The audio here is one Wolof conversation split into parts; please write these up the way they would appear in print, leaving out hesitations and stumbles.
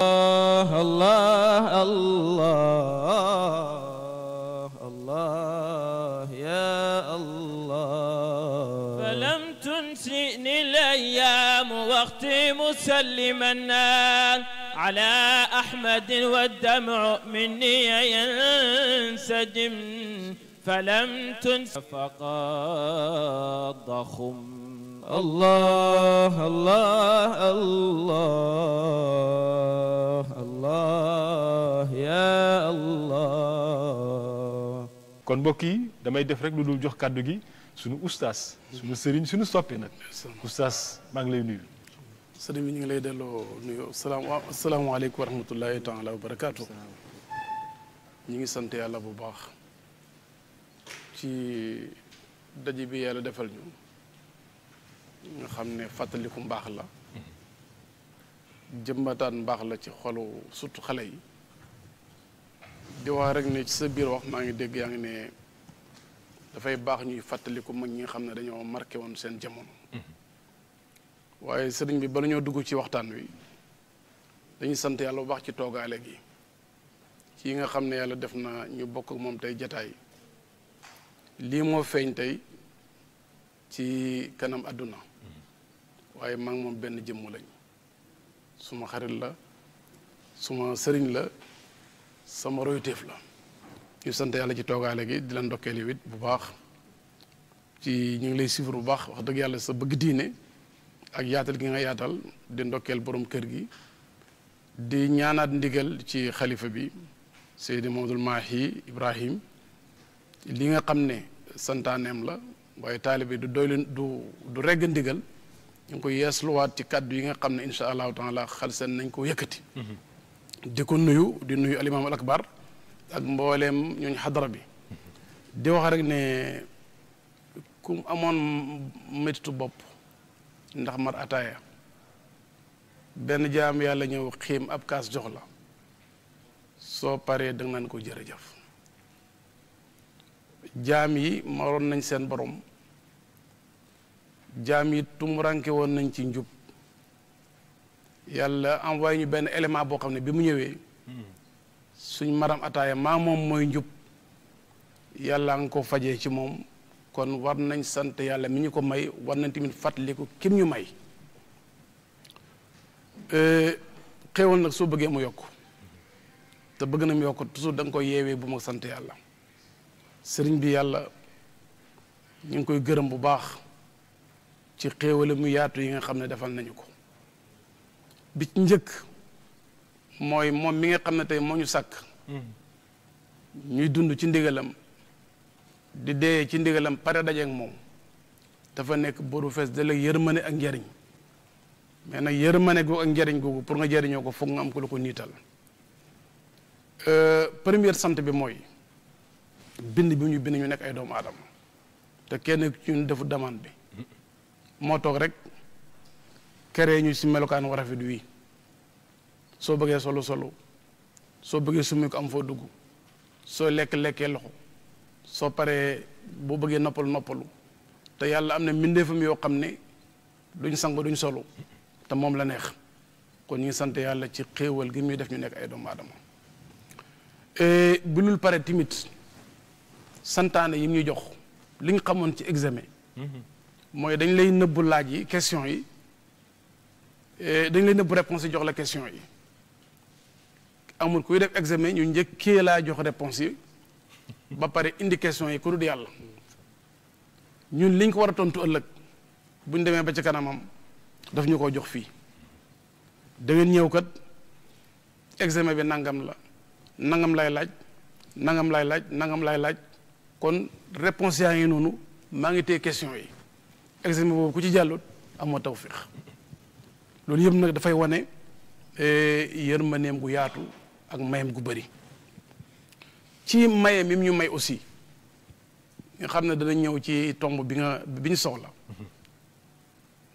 الله الله الله يا الله فلم تنسني الأيام واختي مسلما على أحمد والدمع مني ينسجم فلم تنس فقد ضخم الله الله الله الله يا الله kon mbokk yi damay def rek lu dul jox kàddu gi sunu ustaas sunu sëriñ sunu soppe nag ustaas maa ngi lay nuyu sëriñ bi ñu ngi lay delloo nuyu asalaamaaleykum wa rahmatullahi taala wa barakaatu ñu ngi sant yàlla bu baax ci daje bi yàlla defal ñu nga xam ne fàttaliku mbaax la jëmbataan mbaax la ci xolu surtout xale yi di wax rek ne ci sa biir wax maa ngi dégg yaa ngi ne dafay baax ñuy fàttaliku mag ñi nga xam ne dañoo marqué woon seen jamono waaye sëriñ bi bala ñoo dugg ci waxtaan wi dañuy sant yàlla bu baax ci toogaale gi ci yi nga xam ne yàlla def na ñu bokk ak moom tey jataay lii moo feeñ tey ci kanam àdduna waaye maa ngi moom benn jëmm lañ suma xarit la suma sëriñ la sama royteef la ñu sant yàlla ci toogaale gi di la ndokkeel it bu baax ci ñu ngi lay suivre bu baax wax dëgg yàlla sa bëgg diine ak yaatal gi nga yaatal di ndokkeel borom kër gi di ñaanaat ndigal ci xalifa bi Seydi Mamadul Mahi Ibrahim li nga xam ne santaaneem la waaye taalibe du doy leen du regg ndigal ñu ngi ko yeesluwaat ci kàddu yi nga xam ne insha allahu taala xal seen nañ ko yëkkati di ko nuyu di nuyu alimaam al akbar ak mbooleem ñooñu xadara bi di wax rek ne ku amoon métitu bopp ndax mar ataaya benn jaam yàlla ñëw xiim ab kaas jox la soo paree danga naan ko jërëjëf jaam yi maroon nañ seen borom jaam yi tumuranke woon nañ ci njub yàlla envoyé ñu benn élément boo xam ne bi mu ñëwee suñ maram ataaya maa moom mooy njub yàlla nga ko fajee ci moom kon war nañ sant yàlla mi ñu ko may war nañ tamit fàttaliku kim ñu may xéewal nag soo bëggee mu yokk te bëgg na mu yokk toujours da nga koy yeewee bu ma sant yàlla sëriñ bi yàlla ñu ngi koy gërëm bu baax ci xéewale mu yaatu yi nga xam ne defal nañu ko bi ci njëkk mooy moom mi nga xam ne tey moo ñu sàkk ñuy dund ci ndigalam di dee ci ndigalam pare dajeek moom dafa nekk boru fees de la yërmane ak njariñ mais nag yërmane googu ak njariñ googu pour nga jariñoo ko foog nga am ko la ko niital première sant bi mooy bind bi ñu bind ñu nekk ay doomu aadama te kenn ci ñun defu demande bi moo toog rek keree ñu si melokaan war a rafet wii soo bëggee solo soo bëggee summi ko am foo dugg soo lekkee loxo soo paree boo bëggee noppalu te yàlla am na mbindeefam yoo xam ne duñ sangu duñ solo te moom la neex kon ñu ngi sant yàlla ci xéewal gi muy def ñu nekk ay doomu aadama bu lul pare timit santaane yi ñu jox li ñu xamoon ci examen mooy dañ lay nëbbu laaj yi question yi dañ lay nëbbu réponse yi jox la question yi amul kuy def examen ñu njëkkee laa jox réponse yi ba pare indi question yi ku dul yàlla ñun liñ ko war a tontu ëllëg buñ demee ba ci kanamam daf ñu ko jox fii da ngeen ñëw kat examen bi nangam la nangam lay laaj nangam lay laaj nangam lay laaj kon réponse yaa ngi noonu maa ngi téye question yi examen boobu ku ci jàllut amoo tawfiq loolu yëpp nag dafay wane yërmandeem gu yaatu ak mayam gu bëri ci maye mi ñu may aussi nga xam ne dana ñëw ci tomb bi ñu soxla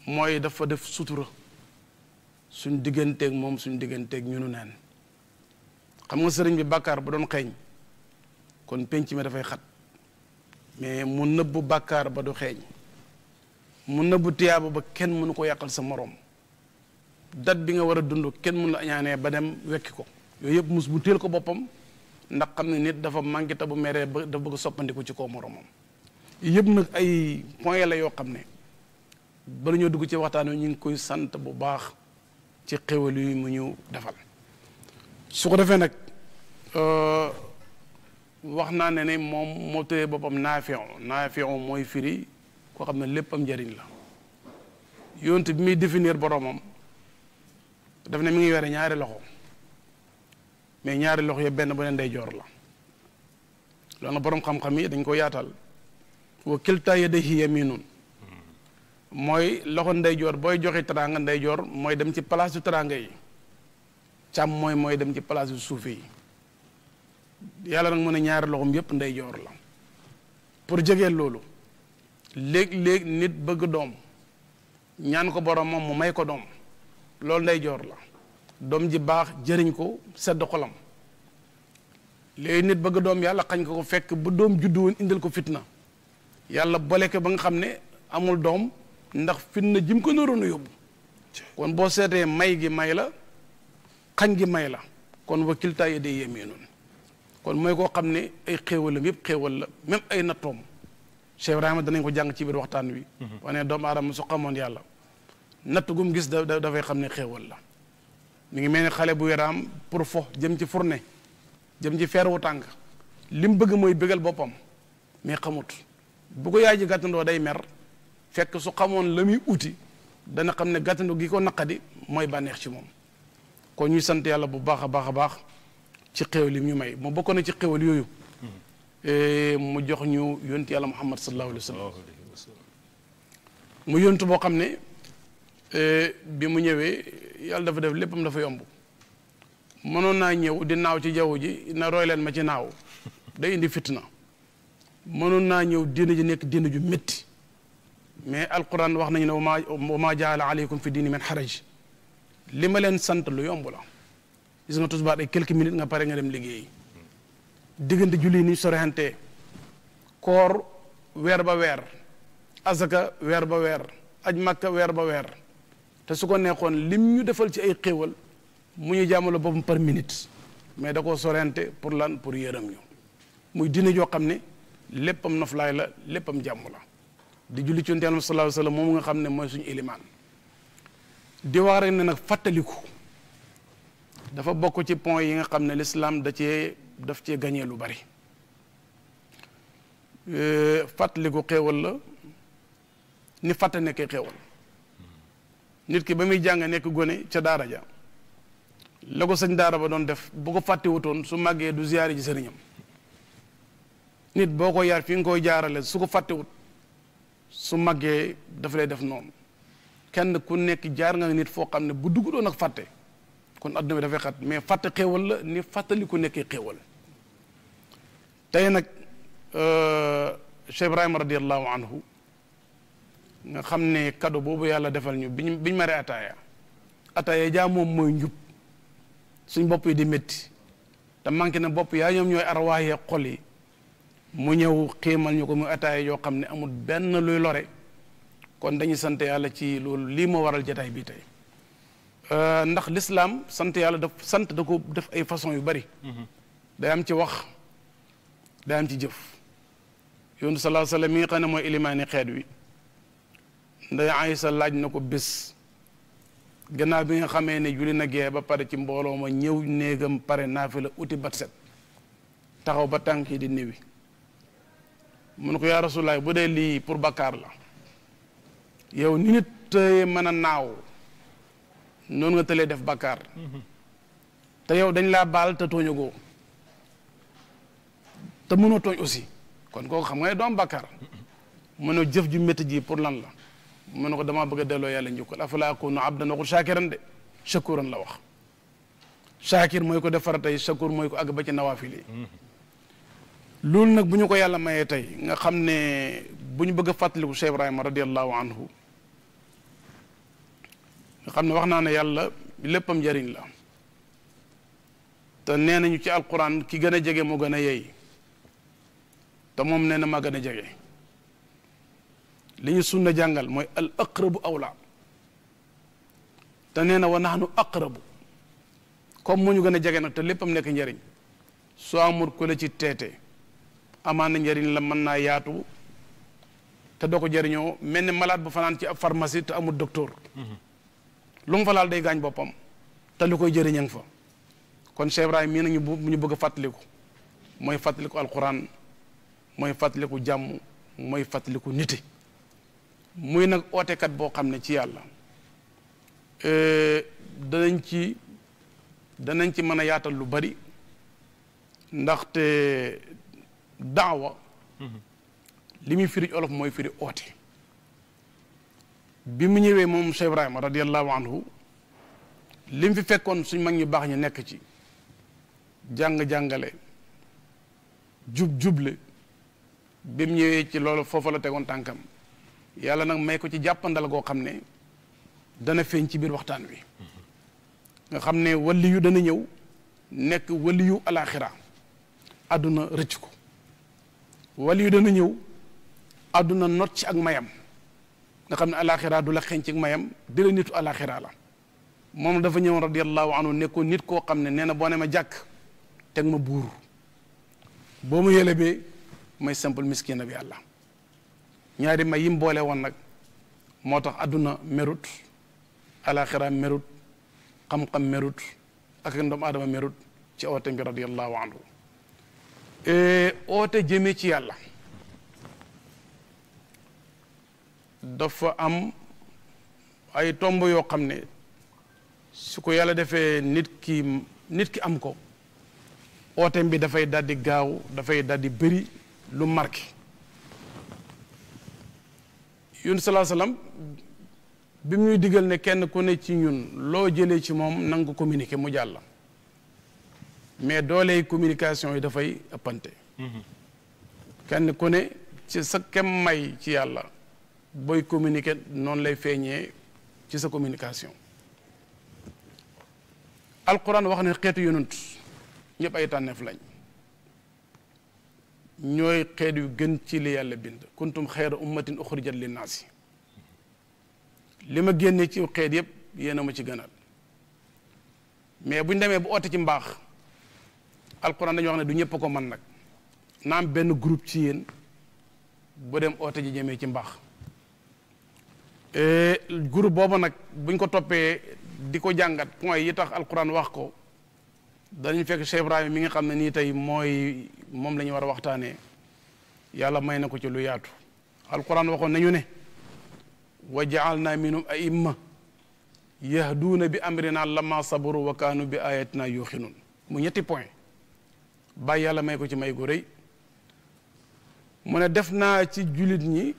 mooy dafa def sutura suñ digganteeg moom suñ digganteeg ñunu neen xam nga sëriñ bi bàkkaar ba doon xeeñ kon penc mi dafay xat mais mu nëbbu bàkkaar ba du xeeñ mu nëbbu tiyaaba ba kenn mënu ko yàqal sa moroom dat bi nga war a dund kenn mun la añaanee ba dem wekki ko yooyu yëpp mus bu teel ko boppam ndax xam ne nit dafa manqué te bu meree ba dafa bëgg soppandiku ci kaw moromam yëpp nag ay point la yoo xam ne bala ñoo dugg ci waxtaan wi ñu ngi koy sant bu baax ci xéwal yi mu ñu defal su ko defee nag wax naa ne moom moo tëye boppam naafion mooy firi koo xam ne léppam njëriñ la yonent bi muy définir boromam daf ne mi ngi yore ñaari loxo mais ñaari loxo yëpp benn bu ne ndeyjoor la loolu nag borom xam-xam yi dañ ko yaatal wa kiltaa yadayhi yaminun mooy loxo ndeyjoor booy joxe teraanga ndeyjoor mooy dem ci place yu teraanga yi càmm mooy dem ci place yu suufe yi yàlla nag mu ne ñaari loxom yëpp ndeyjoor la pour jegee loolu léeg-léeg nit bëgg doom ñaan ko borom moom mu may ko doom loolu ndeyjoor la doom ji baax jëriñ ko sedd xolam léegi nit bëgg doom yàlla xañ ko fekk bu doom juddu woon indil ko fitna yàlla boole ko ba nga xam ne amul doom ndax fitna jim ko naroon a yóbbu kon boo seetee may gi may la xañ gi may la kon wa kiltaa yadayhi yamiinun kon mooy koo xam ne ay xéewalam yëpp xéewal la même ay nattoom Cheikh Ibrahima danañ ko jàng ci biir waxtaan wi wane doomu aadama su xamoon yàlla natt gum gis dafay xam ne xéewal la mi ngi mel ni xale bu yaraam pour fo jëm ci fourne jëm ci feer wu tàng li mu bëgg mooy bëggal boppam mais xamut bu ko yaay ji gàttandoo day mer fekk su xamoon la muy uti dana xam ne gàttandoo gi ko naqadi mooy bànneex ci moom kon ñuy sant yàlla bu baax a baax a baax ci xéewal yi ñu may mu bokk na ci xéewal yooyu mu jox ñu yonti yàlla muhammad sallallahu alayhi wa sallam mu yontu boo xam ne bi mu ñëwee yàlla dafa def léppam dafa yomb mënoon naa ñëw di naaw ci jaww ji na roy leen ma ci naaw day indi fitna mënoon naa ñëw diina ji nekk diina ju métti mais alquran wax nañu ne wa ma jaala aleykum fi diini min xaraj li ma leen sant lu yomb la gis nga tusbaar ay quelques minutes nga pare nga dem liggéeyi diggante julli ni sorexante koor weer ba weer asaka weer ba weer aj makka weer ba weer te su ko neexoon lim ñu defal ci ay xéewal mu ñu jaamaloo boppam par minute mais da koo sorente pour lan pour yërëm ñu muy dina joo xam ne léppam noflaay la léppam jàmm la di julli ci yonent Yàlla sallallahu alayhi wa sallam moom nga xam ne mooy suñu ilimaan di wax rek ne nag fàttaliku dafa bokk ci point yi nga xam ne l'islam daf cee gañee lu bari fàttaliku xéewal la ni fàtte nekkee xéewal nit ki ba muy jàng nekk gone ca daara ja la ko sëñ daara ba doon def bu ko fàtte wutoon su màggee du ziyaari ji sëriñam nit boo ko yar fi nga koy jaarale su ko fàttewut su màggee dafa lay def noonu kenn ku nekk jaar nga nit foo xam ne bu dugg doon ak fàtte kon adduna bi dafay xat mais fàtte xéewal la ni fàttali ku nekkee xéewal tey nag Cheikh Ibrahima radiallahu anhu nga xam ne cadeau boobu yàlla defal ñu biñ maree ataaya jaa moom mooy njub suñ bopp yi di métti te manqué na bopp yaa ñoom ñooy arwaayee xol yi mu ñëw xiimal ñu ko muy ataaya yoo xam ne amul benn luy lore kon dañuy sant yàlla ci loolu lii moo waral jataay bii tey ndax l'islam sant yàlla da ko def ay façon yu bari day am ci wax day am ci jëf yonent sallallahu alayhi wa sallam mi nga xam ne mooy ilimaani xeet wi nday Aysa laaj na ko bés gannaaw bi nga xamee ne julli na gee ba pare ci mbooloo ma ñëw néegam pare naafila uti bat set taxaw ba tànk yi di néewi mun ko yaa rasulaay bu dee lii pour bakkaar la yow ni nit tëye mën a naaw noonu nga tëlee def bakkaar te yow dañ laa baal te tooñagoo te mënoo tooñ aussi kon kooku xam nga ne doom bakkaar mu ne jëf ju métti ji pour lan la mu ne ko damaa bëgg a delloo yàlla njukkal afala akunu abdan waxul shakiran de shakuran la wax shakir mooy ko def faratay shakur mooy ko àgg ba ci nawaafil yi loolu nag bu ñu ko yàlla mayee tey nga xam ne bu ñu bëgg a fàttaliku Cheikh Ibrahima radiallahu anhu nga xam ne wax naa ne yàlla léppam njëriñ la te nee nañu ci alquran ki gën a jege moo gën a yey te moom nee na maa gën a jege li ñu sunna jàngal mooy al aqrabu awla te nee na wa nahnu aqrabu comme mu ñu gën a jege nag te léppam nekk njariñ soo amul ku la ci teete amaan na njariñ la mën naa yaatu te doo ko jëriñoo mel ni malade bu fanaan ci ab pharmacie te amul docteur lu mu fa laal day gaañ boppam te lu koy jëriñang fa kon Cheikh Ibrahima mii nag ñu bëgg a fàttaliku mooy fàttaliku alquran mooy fàttaliku jàmm mooy fàttaliku nite muy nag ootekat boo xam ne ci yàlla danañ ci mën a yaatal lu bari ndaxte daawa li muy firi olof mooy firi oote bi mu ñëwee moom Cheikh Ibrahima radiyallahu anhu li mu fi fekkoon suñ mag ñu baax ñu nekk ci jàng-jàngale juble bi mu ñëwee ci loolu foofa la tegoon tànkam yàlla nag may ko ci jàppandal goo xam ne dana feeñ ci biir waxtaan wi nga xam ne waliyu dana ñëw nekk waliyu alaxira àdduna rëcc ko waliyu dana ñëw àdduna not ci ak mayam nga xam ne alaxira du la xeeñ ci mayam di la nitu alaxira la moom dafa ñëw radiyallahu anhu nekkoon nit koo xam ne nee na boo ne ma jàkk teg ma buur boo ma yëlebee may simple miskina bi yàlla ñaari may yim boole woon nag moo tax àdduna merut alaxira merut xam-xam merut ak doomu aadama merut ci oote bi radiyallahu anhu oote jëmee ci yàlla dafa am ay tomb yoo xam ne su ko yàlla defee nit ki am ko ooteem bi dafay daldi gaaw dafay daldi bëri lu marqué yun salaa salaam bi muy digal ne kenn ku ne ci ñun loo jëlee ci moom nanga ko communiquer mu jàll mais dooley communication yi dafay ëppante kenn ku ne ci sa kem may ci yàlla booy communiquer noonu lay feeñee ci sa communication alquran wax ne xeetu yonent ñëpp ay tànneef lañ ñooy xeet yu gën ci li yàlla bind kuntum xayra ummatin uxrijat linnaasi li ma génne ci xeet yëpp yéen a ma ci gënal mais bu ñu demee bu oote ci mbaax alquran dañu wax ne du ñëpp ko mën nag naam benn groupe ci yéen bu dem oote ji jëmee ci mbaax groupe boobu nag buñ ko toppee di ko jàngat point yi tax alquran wax ko dañu fekk Cheikh Ibrahima mi nga xam ne nii tey moom la ñu war a waxtaanee yàlla may na ko ci lu yaatu alquran waxoon nañu ne wa jaalna minhum aimma yahduuna bi amrina lamma sabaru wa kaanu bi ayatina yuxinun mu ñetti point bàyyi yàlla may ko ci may gu rëy mu ne def naa ci jullit ñi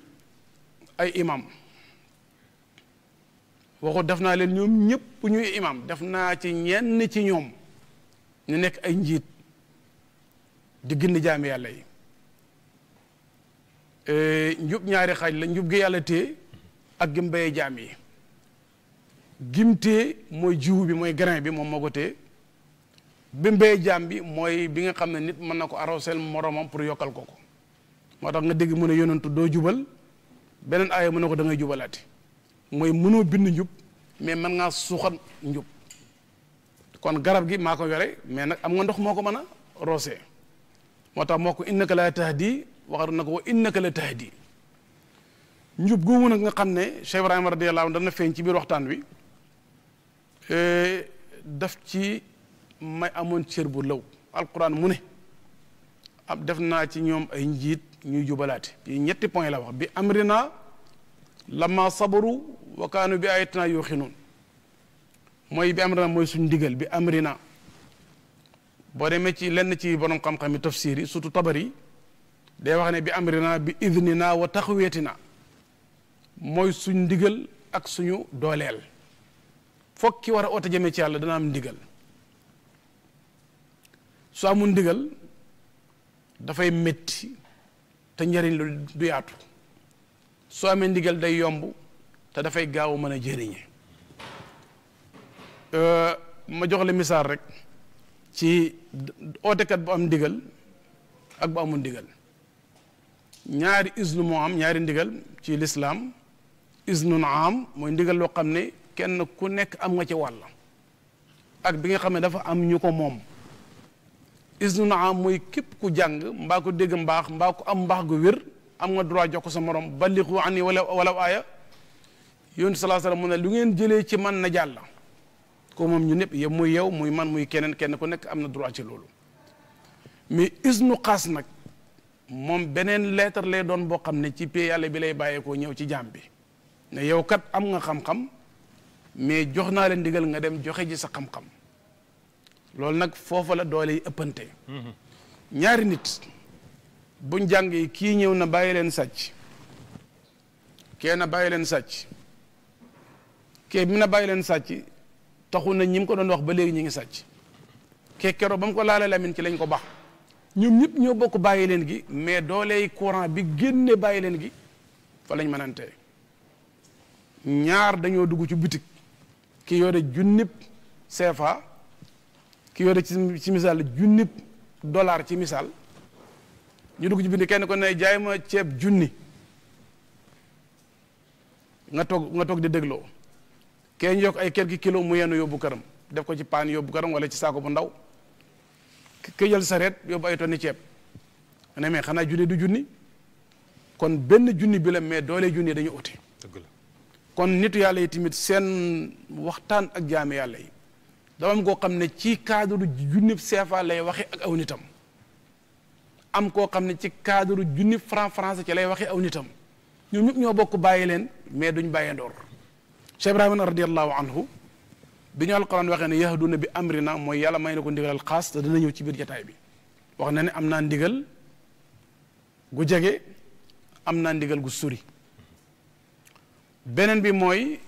ay imam waxu def naa leen ñoom ñëpp ñuy imam def naa ci ñenn ci ñoom ñu nekk ay njiit di gindi jaami yàlla yi njub ñaari xaaj la njub gi yàlla téye ak gim bayee jaam yi gim téye mooy jiwu bi mooy grain bi moom moo ko téye bi bayee jaam bi mooy bi nga xam ne nit mën na ko arrosel moromam pour yokkal ko ko moo tax nga dégg mu ne yonentu doo jubal beneen aaya mu ne ko da ngay jubalaati mooy mënoo bind njub mais mën ngaa suuxat njub kon garab gi maa ko yore mais nag am nga ndox moo ko mën a roosee moo tax moo ko innaka la tahdi waxatu na ko wa innaka la tahdi njub googu nag nga xam ne Cheikh Ibrahima radiyallahu anhu dana feeñ ci biir waxtaan wi daf ci may amoon cër bu law alquran mu ne ab def naa ci ñoom ay njiit ñuy jubalaate yi ñetti point la wax bi amrina lamma sabaru wa kaanu bi ayatina yuxinuun mooy bi amrina mooy suñ ndigal bi amrina boo demee ci lenn ci borom xam-xam yi tafsir yi surtout tabari day wax ne bi amrina bi idnina wa taxaweetina mooy suñ ndigal ak suñu dooleel foog ki war a oote jëmee ci yàlla dana am ndigal su amul ndigal dafay métti te njëriñ lu du yaatu soo amee ndigal day yomb te dafay gaaw a mën a jëriñe ma jox la misaal rek ci ootekat bu am ndigal ak bu amul ndigal ñaari isnu moo am ñaari ndigal ci lislaam isnun am mooy ndigal loo xam ne kenn ku nekk am nga ci wàll ak bi nga xam ne dafa am ñu ko moom isnu naam mooy képp ku jàng mbaa ko dégg mbaax mbaa ko am mbaax gu wér am nga droit jox ko sa morom balliqu anni wala aaya yonent sallallahu alayhi wasallam mu ne lu ngeen jëlee ci man na jàll ko moom ñu ñëpp muy yow muy man muy keneen kenn ku nekk am na droit ci loolu mais isnu xaas nag moom beneen lettre lay doon boo xam ne ci pay yàlla bi lay bàyyeekoo ñëw ci jaam bi ne yow kat am nga xam-xam mais jox naa leen ndigal nga dem joxe ji sa xam-xam loolu nag foofa la doole yi ëppante ñaari nit buñ jàngee kii ñëw na bàyyi leen sàcc kee na bàyyi leen sàcc kee mi na bàyyi leen sàcc taxu na ñi mu ko doon wax ba léegi ñi ngi sàcc kee keroog ba mu ko laalee lamin ci lañ ko bax ñoom ñëpp ñoo bokk bàyyi leen gi mais dooley courant bi génne bàyyi leen gi fa lañ mënantee ñaar dañoo dugg ci boutique ki yore junnib CFA ki yore ci misaal junnib dollar ci misaal ñu dugg ci boutique kenn ko ne jaay ma ceeb junni nga toog di dégloo kee ñu yokk ay quelques kilos mu yenn yóbbu këram def ko ci paan yóbbu këram wala ci saako bu ndaw ke jël sareet yóbbu ay tonni ceeb ne mais xanaa junni du junni kon benn junni bi la mais doole junni dañu uti kon nitu yàlla yi tamit seen waxtaan ak jaami yàlla yi dafa am koo xam ne ci cadre junni CFA lay waxe ak aw nitam am koo xam ne ci cadre junni franc français ci lay waxe aw nitam ñoom ñëpp ñoo bokk bàyyi leen mais duñ bàyyee ndoor Cheikh Ibrahima radiyallahu anhu bi ñu alquran waxee ne yahduna bi amrina mooy yàlla may na ko ndigalal xaas te dina ñëw ci biir jataay bi wax na ne am naa ndigal gu jege am naa ndigal gu suri beneen bi mooy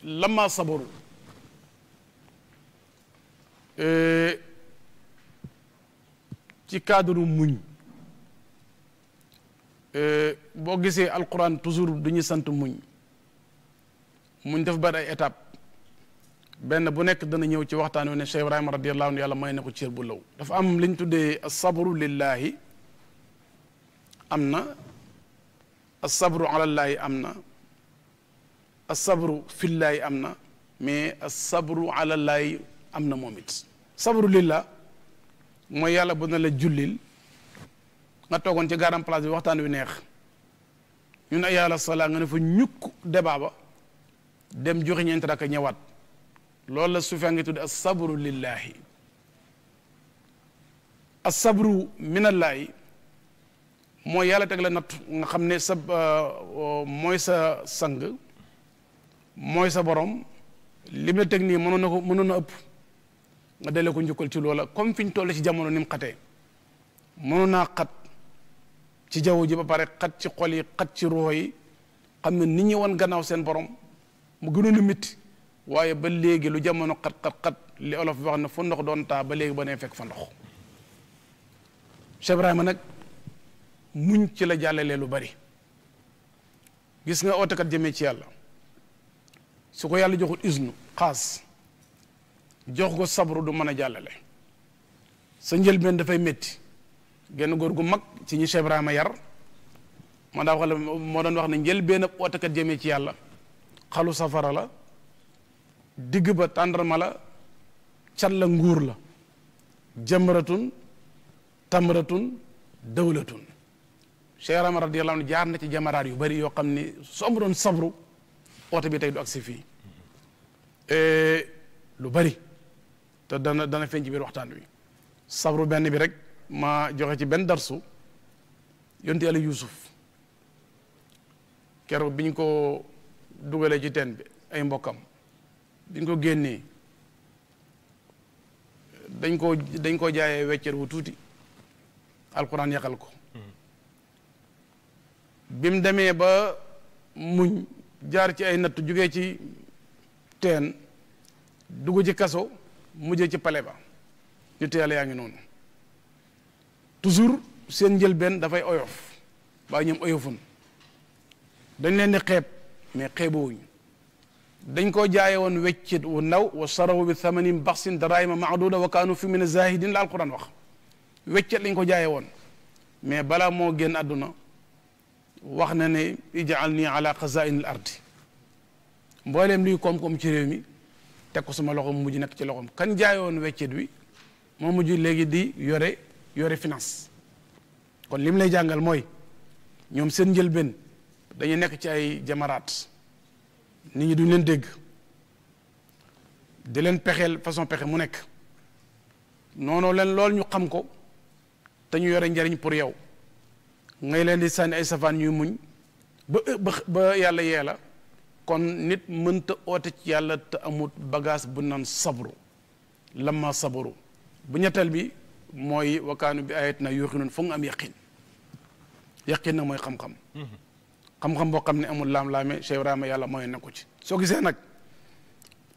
lama sabaru ci cadre muñ boo gisee alquran toujours du ñu sant muñ def bari ay étape benn bu nekk dana ñëw ci waxtaan wi ne Cheikh Ibrahima radiyallahu anhu yàlla may na ko cër bu law dafa am li ñu tuddee asabru lillahi am na asabru alallaahi am na asabru fillaahi am na mais asabru alallaahi am na moom it sabru lillah mooy yàlla bu na la jullil nga toogoon ci garam place bi waxtaan wi neex ñu ne yàlla salaa nga ne fa ñukk débat ba dem joxe ñeenti rakka ñëwaat loolu la suufee ngi tudd asabru lillahi asabru minallaahi mooy yàlla teg la natt nga xam ne sa mooy sa sang mooy sa borom li mu la teg nii mënoon na ëpp nga delle ko njukkal ci loola comme fi ñu toll ci jamono ni mu xatee mënoon naa xat ci jaww ji ba pare xat ci xol yi xat ci ruux yi xam ne nit ñi woon gannaaw seen borom mu gënoon a métti waaye ba léegi lu jamono xat li olof bi wax ne fu ndox doon taa ba léegi ba nee fekk fa ndox Cheikh Ibrahima nag muñ ci la jàllalee lu bari gis nga ootekat jëmee ci yàlla su ko yàlla joxul isnu xaas jox ko sabru du mën a jàllale sa njëlbeen dafay métti genn góor gu mag ci ñi Cheikh Ibrahima yar moo daa wax moo doon wax ne njëlbeen ab ootekat jëmee ci yàlla xalu safara la digg ba tàndarma la cat la nguur la jamratun tamratun dawlatun Cheikh Ibrahima radiyallahu anhu jaar na ci jamaraat yu bari yoo xam ni su amu doon sabru oote bi tey du agsi fii lu bari te dana feeñ ci biir waxtaan wi sabru benn bi rek ma joxe ci benn darsu yonte yàlla Yuusuf keroog bi ñu ko dugalee ci teen bi ay mbokkam bi ñu ko génnee dañ koo jaayee weccet wu tuuti alquran yàqal ko bi mu demee ba muñ jaar ci ay natt jugee ci teen dugg ci kaso mujjee ci pale ba ñu te yàlla yaa ngi noonu toujours seen njëlbeen dafay oyof waaye ñoom oyofun dañ leen di xeeb mais xeebowuñ dañ koo jaaye woon weccit wu ndaw wa sarahu bi thamanin baxsin daraahima maaduda wa kaanu fi min zahidin la alquran wax weccet lañ ko jaaye woon mais balaa moo génn àdduna wax na ne ijaal nii ala xazain al ardi mbooleem luy koom-koom ci réew mi teg ko sama loxo mu mujj nekk ci loxoom kan jaayoon weccet wi moo mujj léegi di yore finance kon li mu lay jàngal mooy ñoom seen njëlbeen dañuy nekk ci ay jamaraat nit ñi duñ leen dégg di leen pexeel façon pexe mu nekk noonu leen lool ñu xam ko te ñu yore njariñ pour yow ngay leen di sànni ay safaan ñuy muñ ba yàlla yee la kon nit mënta oote ci yàlla te amut bagage bu naan sabru lamma sabru bu ñetteel bi mooy wakaanu bi ayat na yuuxinuun foog nga am yaqin nag mooy xam-xam xam-xam boo xam ne amul laam-laame Cheikh Ibrahima yàlla mooy na ko ci soo gisee nag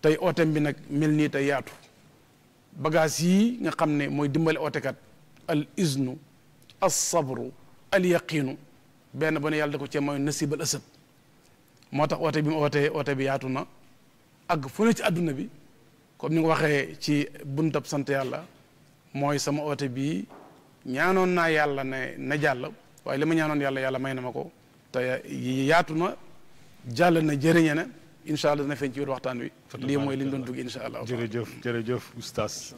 tey ooteem bi nag mel nii te yaatu bagage yii nga xam ne mooy dimbale ootekat al iznu as sabru al yaqinu benn ba ne yàlla da ko cee mooy nasibal asad moo tax oote bi mu oote bi yaatu na ak fu ne ci àdduna bi comme ni nga waxee ci buntab sant yàlla mooy sama oote bii ñaanoon naa yàlla ne na jàll waaye li ma ñaanoon yàlla may na ma ko te yaatu na jàll na jëriñe na incha allah dana feeñ ci biir waxtaan wi lii mooy li ñu doon dugg incha allah. jërëjëf oustaz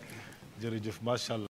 jërëjëf macha allah.